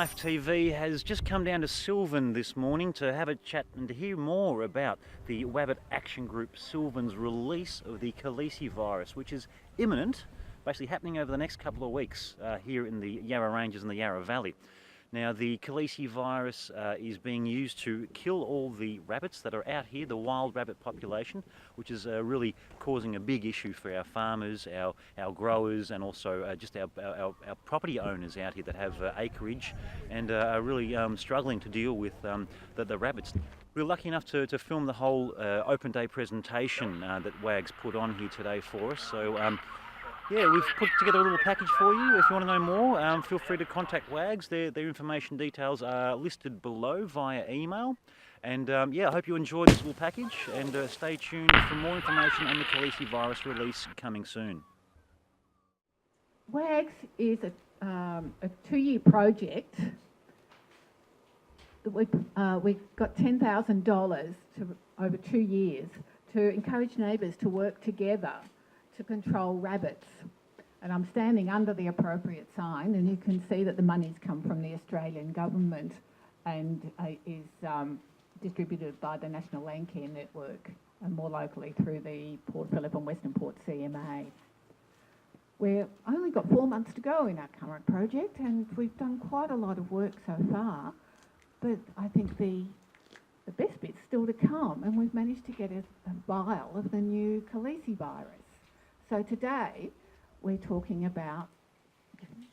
Life TV has just come down to Silvan this morning to have a chat and to hear more about the Wabbit Action Group Silvan's release of the Calici Virus, which is imminent, basically happening over the next couple of weeks here in the Yarra Ranges and the Yarra Valley. Now, the Calici Virus is being used to kill all the rabbits that are out here, the wild rabbit population, which is really causing a big issue for our farmers, our growers, and also just our property owners out here that have acreage and are really struggling to deal with the rabbits. We were lucky enough to film the whole open day presentation that WAGS put on here today for us. So yeah, we've put together a little package for you. If you want to know more, feel free to contact WAGS. Their information details are listed below via email. And yeah, I hope you enjoyed this little package, and stay tuned for more information on the Calici Virus release coming soon. WAGS is a 2-year project that we got $10,000 over 2 years to encourage neighbours to work together to control rabbits. And I'm standing under the appropriate sign, and you can see that the money's come from the Australian government and is distributed by the National Landcare Network and more locally through the Port Phillip and Western Port CMA. We've only got 4 months to go in our current project, and we've done quite a lot of work so far, but I think the best bit's still to come, and we've managed to get a vial of the new Calici virus. So today we're talking about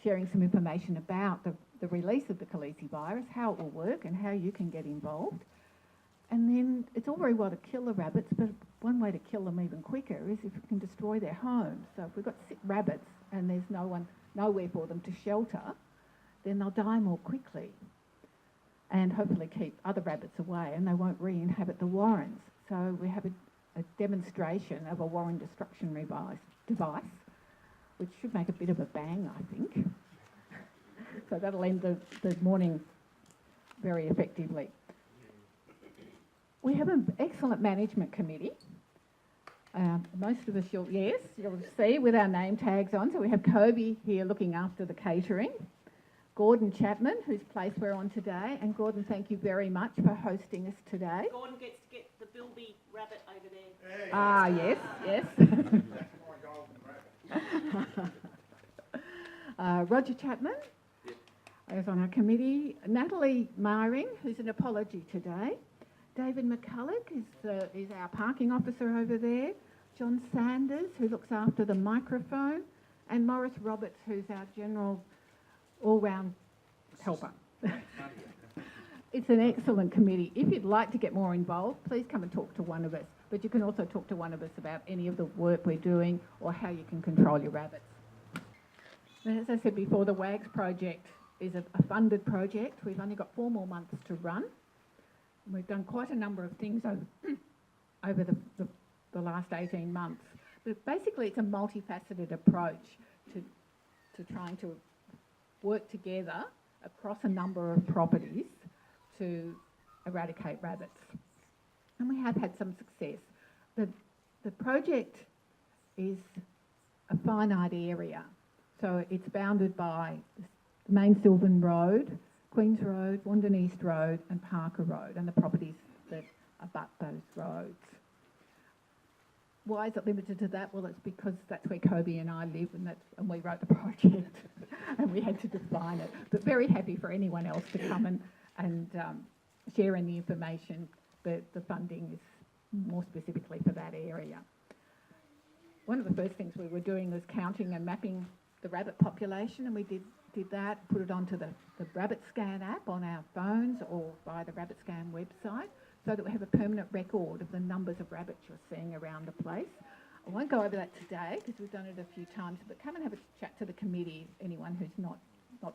sharing some information about the release of the Calici virus, how it will work and how you can get involved. And then it's all very well to kill the rabbits, but one way to kill them even quicker is if you can destroy their homes. So if we've got sick rabbits and there's nowhere for them to shelter, then they'll die more quickly and hopefully keep other rabbits away, and they won't re-inhabit the warrens. So we have a demonstration of a warren destruction device, which should make a bit of a bang, I think. So that'll end the morning very effectively. We have an excellent management committee. Most of us, you'll see with our name tags on. So we have Kobe here looking after the catering. Gordon Chapman, whose place we're on today. And Gordon, thank you very much for hosting us today. Gordon gets to get the bilby rabbit over there. Hey. Ah, yes, yes. That's my golden rabbit. Roger Chapman is on our committee. Natalie Myring, who's an apology today. David McCulloch is our parking officer over there. John Sanders, who looks after the microphone. And Morris Roberts, who's our general all-round helper. It's an excellent committee. If you'd like to get more involved, please come and talk to one of us. But you can also talk to one of us about any of the work we're doing or how you can control your rabbits. And as I said before, the WAGS project is a funded project. We've only got 4 more months to run. We've done quite a number of things over the last 18 months. But basically, it's a multifaceted approach to trying to work together across a number of properties to eradicate rabbits. And we have had some success. The project is a finite area. So it's bounded by the main Silvan Road, Queen's Road, Wandon East Road and Parker Road, and the properties that abut those roads. Why is it limited to that? Well, it's because that's where Kobe and I live, and we wrote the project and we had to define it. But very happy for anyone else to come and share any information. The funding is more specifically for that area. One of the first things we were doing was counting and mapping the rabbit population, and we did that, put it onto the Rabbit Scan app on our phones or via the Rabbit Scan website, so that we have a permanent record of the numbers of rabbits you're seeing around the place. I won't go over that today because we've done it a few times, but come and have a chat to the committee, anyone who's not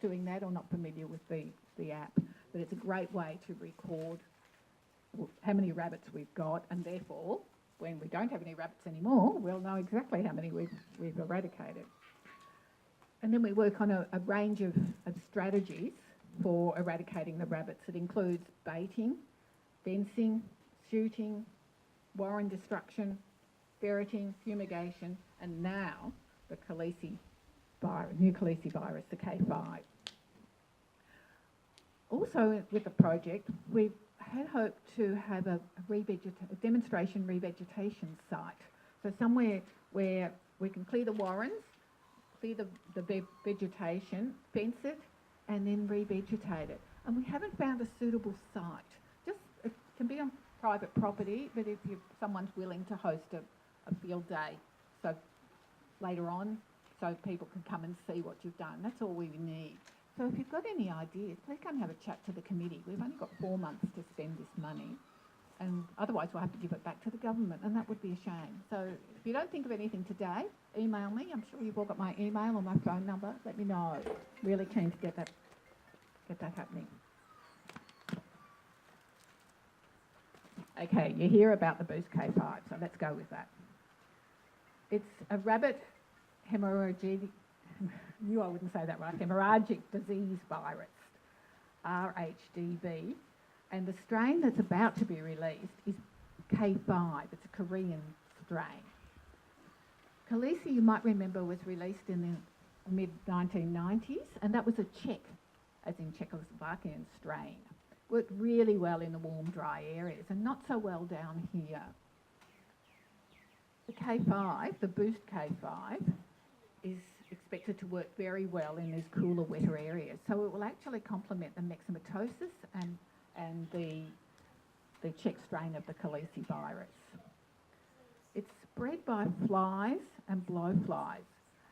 doing that or not familiar with the app. But it's a great way to record how many rabbits we've got, and therefore, when we don't have any rabbits anymore, we'll know exactly how many we've eradicated. And then we work on a range of strategies for eradicating the rabbits. It includes baiting, fencing, shooting, warren destruction, ferreting, fumigation, and now the Calici virus, new Calici virus, the K5. Also with the project, we had hoped to have a demonstration revegetation site. So somewhere where we can clear the warrens, clear the vegetation, fence it, and then revegetate it. And we haven't found a suitable site. It can be on private property, but if someone's willing to host a field day, so later on, so people can come and see what you've done. That's all we need. So if you've got any ideas, please come have a chat to the committee. We've only got 4 months to spend this money, and otherwise we'll have to give it back to the government, and that would be a shame. So if you don't think of anything today, email me. I'm sure you've all got my email or my phone number. Let me know. Really keen to get that happening. Okay, you hear about the Boost K5, so let's go with that. It's a rabbit hemorrhagic, knew I wouldn't say that right, hemorrhagic disease virus, RHDV, and the strain that's about to be released is K5. It's a Korean strain. Calici, you might remember, was released in the mid-1990s, and that was a Czech, as in Czechoslovakian strain. Worked really well in the warm, dry areas, and not so well down here. The K5, the Boost K5, is expected to work very well in these cooler, wetter areas. So it will actually complement the myxomatosis and the Czech strain of the Calici virus. It's spread by flies and blowflies,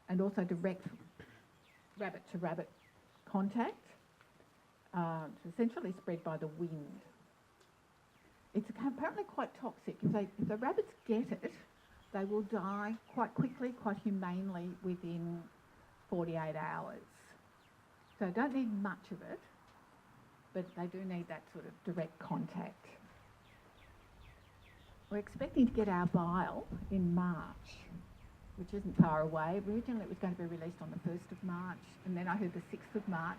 and also direct rabbit-to-rabbit contact. It's essentially spread by the wind. It's apparently quite toxic. If the rabbits get it, they will die quite quickly, quite humanely, within 48 hours. So don't need much of it, but they do need that sort of direct contact. We're expecting to get our vial in March, which isn't far away. Originally it was going to be released on the 1st of March, and then I heard the 6th of March.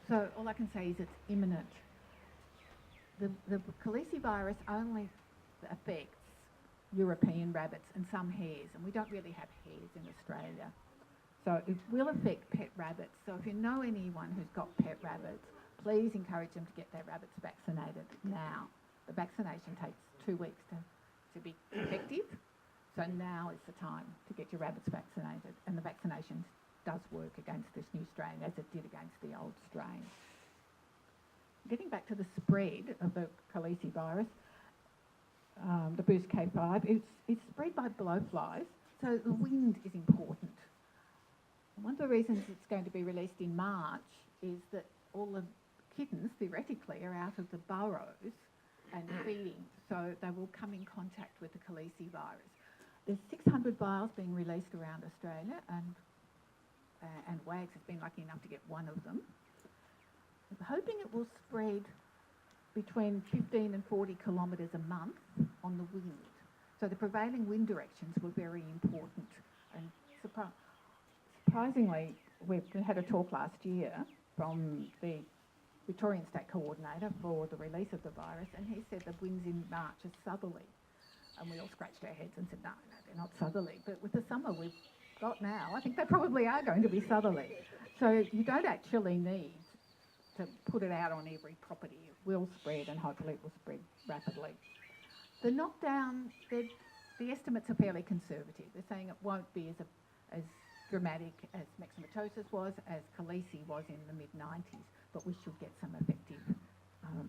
So all I can say is it's imminent. The Calici virus only affects European rabbits and some hares, and we don't really have hares in Australia. So it will affect pet rabbits. So if you know anyone who's got pet rabbits, please encourage them to get their rabbits vaccinated now. The vaccination takes 2 weeks to be effective, so now is the time to get your rabbits vaccinated, and the vaccination does work against this new strain as it did against the old strain. Getting back to the spread of the Calici virus, the Boost K5, it's spread by blowflies, so the wind is important. And one of the reasons it's going to be released in March is that all the kittens, theoretically, are out of the burrows and feeding, so they will come in contact with the Calici virus. There's 600 vials being released around Australia, and WAGS has been lucky enough to get one of them. I'm hoping it will spread between 15 and 40 kilometres a month on the wind. So the prevailing wind directions were very important. And surprisingly, we had a talk last year from the Victorian State Coordinator for the release of the virus, and he said the winds in March are southerly. And we all scratched our heads and said, no, they're not southerly. But with the summer we've got now, I think they probably are going to be southerly. So you don't actually need to put it out on every property. It will spread, and hopefully it will spread rapidly. The knockdown, the estimates are fairly conservative. They're saying it won't be as dramatic as myxomatosis was, as Calici was in the mid-90s, but we should get some effective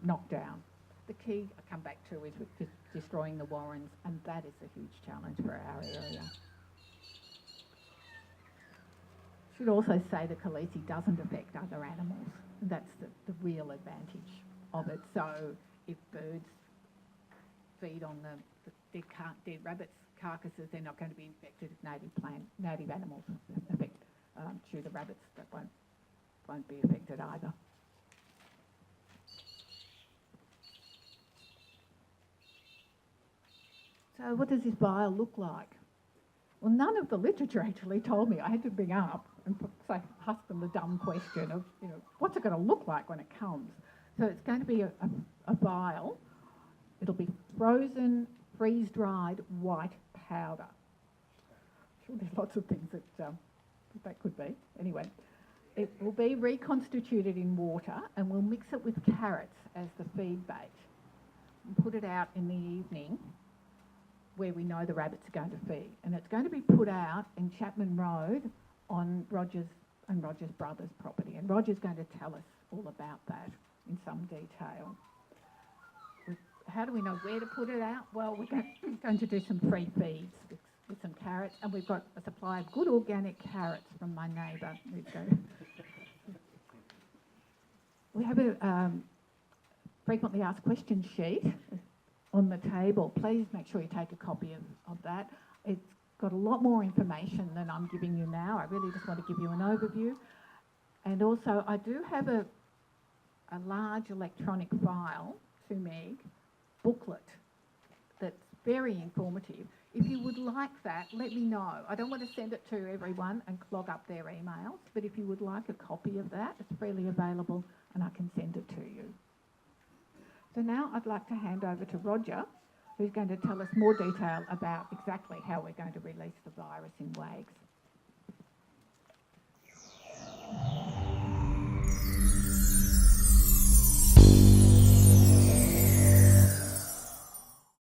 knockdown. The key I come back to is with destroying the warrens, and that is a huge challenge for our area. Should also say that Calici doesn't affect other animals. That's the real advantage of it. So if birds feed on the dead rabbits' carcasses, they're not going to be infected. If native animals chew the rabbits, that won't be affected either. So what does this vial look like? Well, none of the literature actually told me. I had to bring up and ask them the dumb question of, what's it going to look like when it comes? So it's going to be a vial. It'll be frozen, freeze-dried white powder. I'm sure there's lots of things that could be. Anyway, It will be reconstituted in water, and we'll mix it with carrots as the feed bait and put it out in the evening where we know the rabbits are going to feed. And it's going to be put out in Chapman Road on Rogers and Rogers Brothers property. And Roger's going to tell us all about that in some detail. How do we know where to put it out? Well, we're going to do some free feeds with some carrots, and we've got a supply of good organic carrots from my neighbour. We have a frequently asked questions sheet on the table. Please make sure you take a copy of that. It's got a lot more information than I'm giving you now. I really just want to give you an overview. And also, I do have a large electronic file, 2 meg, booklet that's very informative. If you would like that, let me know. I don't want to send it to everyone and clog up their emails, but if you would like a copy of that, it's freely available and I can send it to you. So now I'd like to hand over to Roger, who's going to tell us more detail about exactly how we're going to release the virus in WAGS.